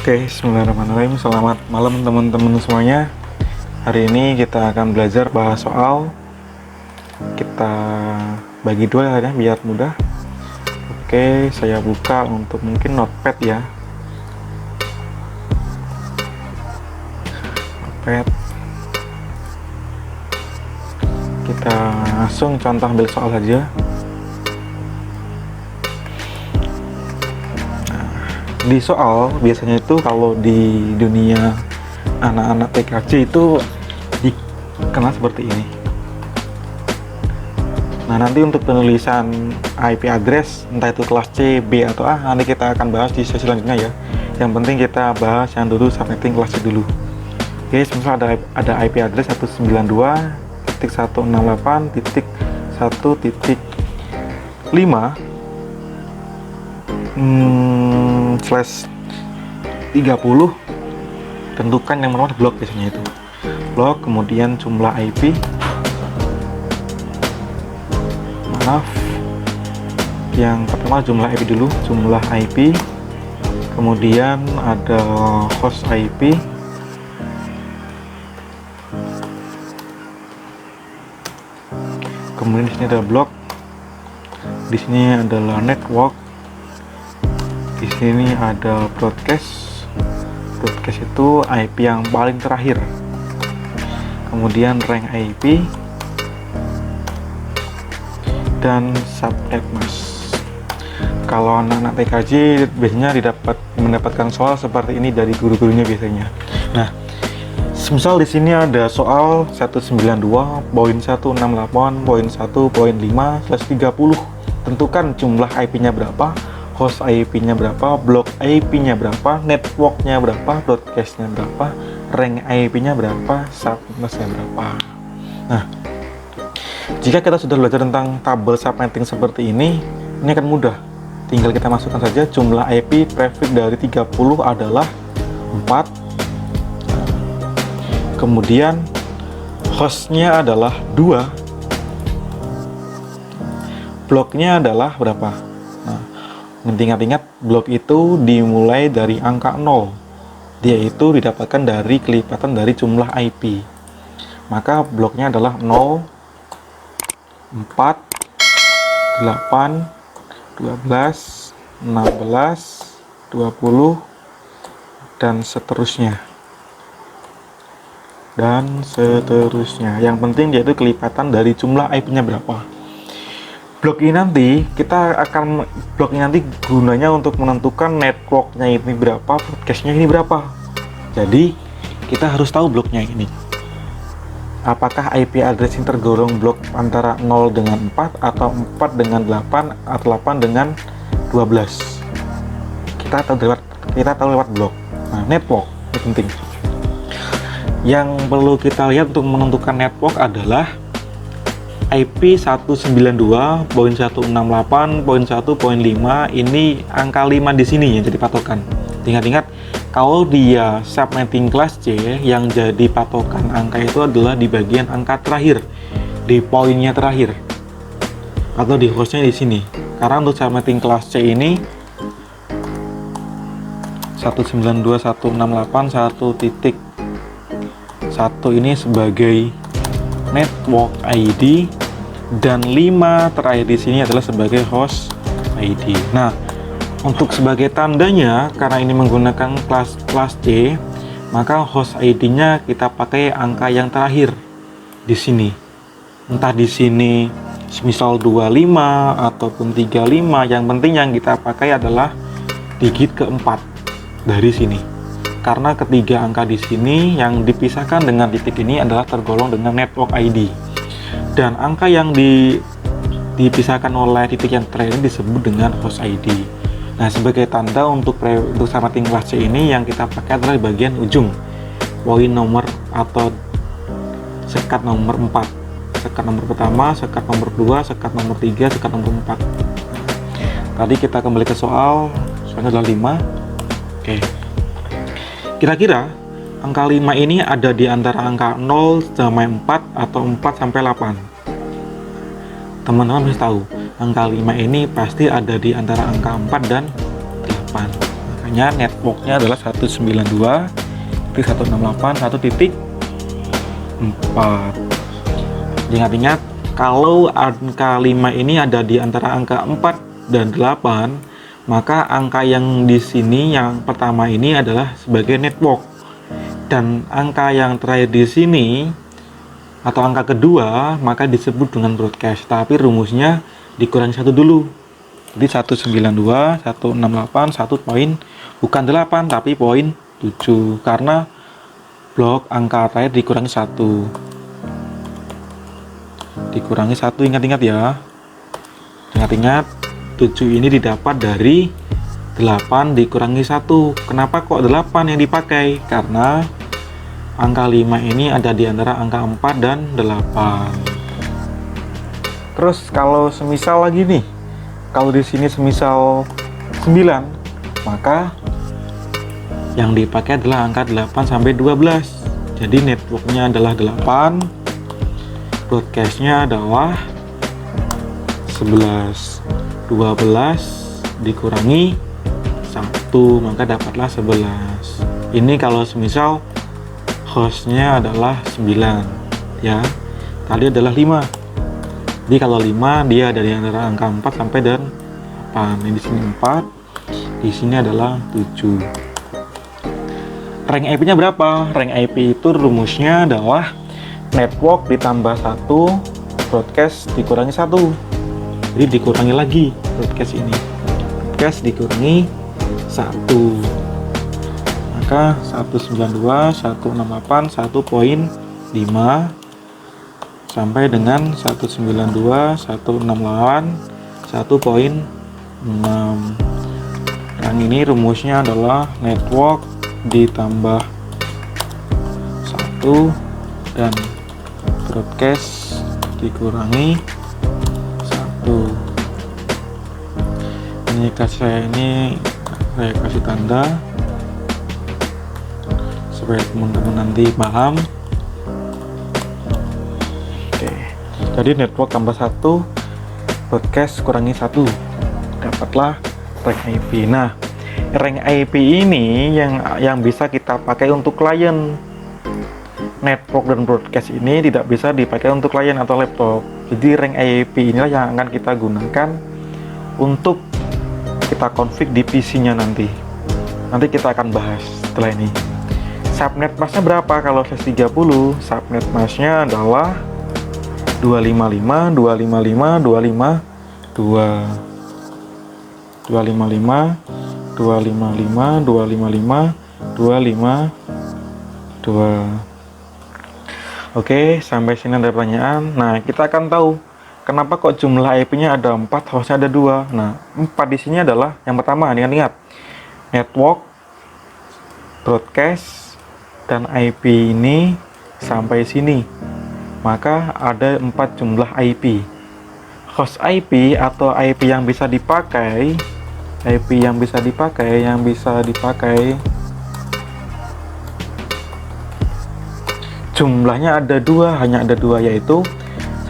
Oke, bismillahirrahmanirrahim. Selamat malam teman-teman semuanya. Hari ini kita akan belajar bahas soal. Kita bagi dua ya, biar mudah. Oke, saya buka untuk mungkin notepad ya. Notepad. Kita langsung contoh ambil soal saja. Di soal biasanya itu kalau di dunia anak-anak TKJ itu dikenal seperti ini. Nah, nanti untuk penulisan IP address entah itu kelas C, B atau A nanti kita akan bahas di sesi selanjutnya ya. Yang penting kita bahas yang dulu subnetting kelas C dulu. Oke, misalnya ada IP address 192.168.1.5 /30, tentukan yang pertama blok, biasanya itu blok, kemudian jumlah IP, yang pertama jumlah IP dulu, jumlah IP, kemudian ada host IP, kemudian di sini ada blok, di sini adalah network, di sini ada broadcast. Broadcast itu IP yang paling terakhir. Kemudian rank IP dan subnet mas. Kalau anak-anak TKJ biasanya mendapatkan soal seperti ini dari guru-gurunya biasanya. Nah, misal di sini ada soal 192.168.1.5/30. Tentukan jumlah IP-nya berapa, host IP-nya berapa, blok IP-nya berapa, network-nya berapa, broadcast-nya berapa, rank IP-nya berapa, subnetnya berapa. Nah, jika kita sudah belajar tentang tabel subnetting seperti ini akan mudah. Tinggal kita masukkan saja jumlah IP prefix dari 30 adalah 4. Kemudian host-nya adalah 2. Bloknya adalah berapa? Nah, ingat-ingat blok itu dimulai dari angka 0. Dia itu didapatkan dari kelipatan dari jumlah IP. Maka bloknya adalah 0, 4, 8, 12, 16, 20, dan seterusnya. Yang penting dia itu kelipatan dari jumlah IP-nya berapa. Blok ini nanti gunanya untuk menentukan networknya ini berapa, broadcastnya ini berapa. Jadi kita harus tahu bloknya ini. Apakah IP address ini tergolong blok antara 0 dengan 4 atau 4 dengan 8 atau 8 dengan 12. Kita tahu lewat blok. Nah, network ini penting. Yang perlu kita lihat untuk menentukan network adalah IP 192.168.1.5 ini angka 5 di sini yang jadi patokan. Ingat-ingat, kalau dia subnetting kelas C, yang jadi patokan angka itu adalah di bagian angka terakhir, di poinnya terakhir, atau di hostnya di sini. Karena untuk subnetting kelas C ini 192.168.1.1 ini sebagai network ID, dan 5 terakhir di sini adalah sebagai host ID. Nah, untuk sebagai tandanya, karena ini menggunakan kelas C, maka host ID-nya kita pakai angka yang terakhir di sini. Entah di sini misal 25 ataupun 35, yang penting yang kita pakai adalah digit keempat dari sini. Karena ketiga angka di sini yang dipisahkan dengan titik ini adalah tergolong dengan network ID. Dan angka yang dipisahkan oleh titik yang terakhir ini disebut dengan host ID. Nah, sebagai tanda untuk subnetting kelas C ini yang kita pakai adalah di bagian ujung, poin nomor atau sekat nomor 4. Sekat nomor pertama, sekat nomor 2, sekat nomor 3, sekat nomor 4. Tadi kita kembali ke soalnya adalah 5. Oke. Kira-kira angka 5 ini ada di antara angka 0 sampai 4 atau 4 sampai 8. Teman-teman harus tahu, angka 5 ini pasti ada di antara angka 4 dan 8. Maka makanya networknya adalah 192.168.1.4. Ingat-ingat, kalau angka 5 ini ada di antara angka 4 dan 8, maka angka yang di sini yang pertama ini adalah sebagai network, dan angka yang terakhir di sini atau angka kedua maka disebut dengan broadcast. Tapi rumusnya dikurangi 1 dulu. Jadi 192.168 1 poin, bukan 8 tapi poin 7, karena blok angka terakhir dikurangi 1. Dikurangi 1, ingat-ingat ya. Ingat-ingat, 7 ini didapat dari 8 dikurangi 1. Kenapa kok 8 yang dipakai? Karena angka 5 ini ada di antara angka 4 dan 8. Terus kalau semisal lagi nih, kalau di sini semisal 9, maka yang dipakai adalah angka 8 sampai 12. Jadi networknya adalah 8, broadcastnya adalah 11. 12 dikurangi 1, maka dapatlah 11. Ini kalau semisal hostnya adalah 9 ya, tadi adalah 5. Jadi kalau 5 dia dari antara angka 4 sampai dan 8. Ini di sini 4, di sini adalah 7. Rank IP nya berapa? Rank IP itu rumusnya adalah network ditambah 1, broadcast dikurangi 1. Jadi dikurangi lagi broadcast ini. Broadcast dikurangi 1. Maka 192.168 1.5 sampai dengan 192.168 1.6. Yang ini rumusnya adalah network ditambah 1 dan broadcast dikurangi 1. Ini saya kasih tanda supaya teman-teman nanti paham. Oke, jadi network tambah 1, broadcast kurangi 1, dapatlah rank IP. Nah, rank IP ini yang bisa kita pakai untuk klien. Network dan broadcast ini tidak bisa dipakai untuk klien atau laptop. Jadi rank IP inilah yang akan kita gunakan untuk kita config di PC-nya nanti. Nanti kita akan bahas setelah ini. Subnet mask-nya berapa? Kalau /30, subnet mask-nya adalah 255 255 255 2 255 255 255 252. Oke, sampai sini ada pertanyaan. Nah, kita akan tahu kenapa kok jumlah IP-nya ada 4, hostnya ada 2. Nah, 4 di sini adalah yang pertama, ingat-ingat, network, broadcast, dan IP ini sampai sini. Maka ada 4 jumlah IP. Host IP atau IP yang bisa dipakai, jumlahnya ada 2, hanya ada 2, yaitu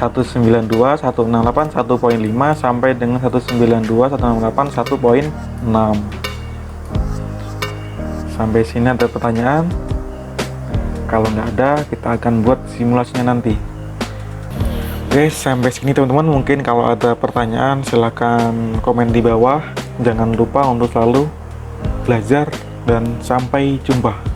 192.168 1.5 sampai dengan 192.168 1.6. Sampai sini ada pertanyaan? Kalau nggak ada, kita akan buat simulasinya nanti. Oke, sampai sini teman-teman. Mungkin kalau ada pertanyaan silahkan komen di bawah. Jangan lupa untuk selalu belajar dan sampai jumpa.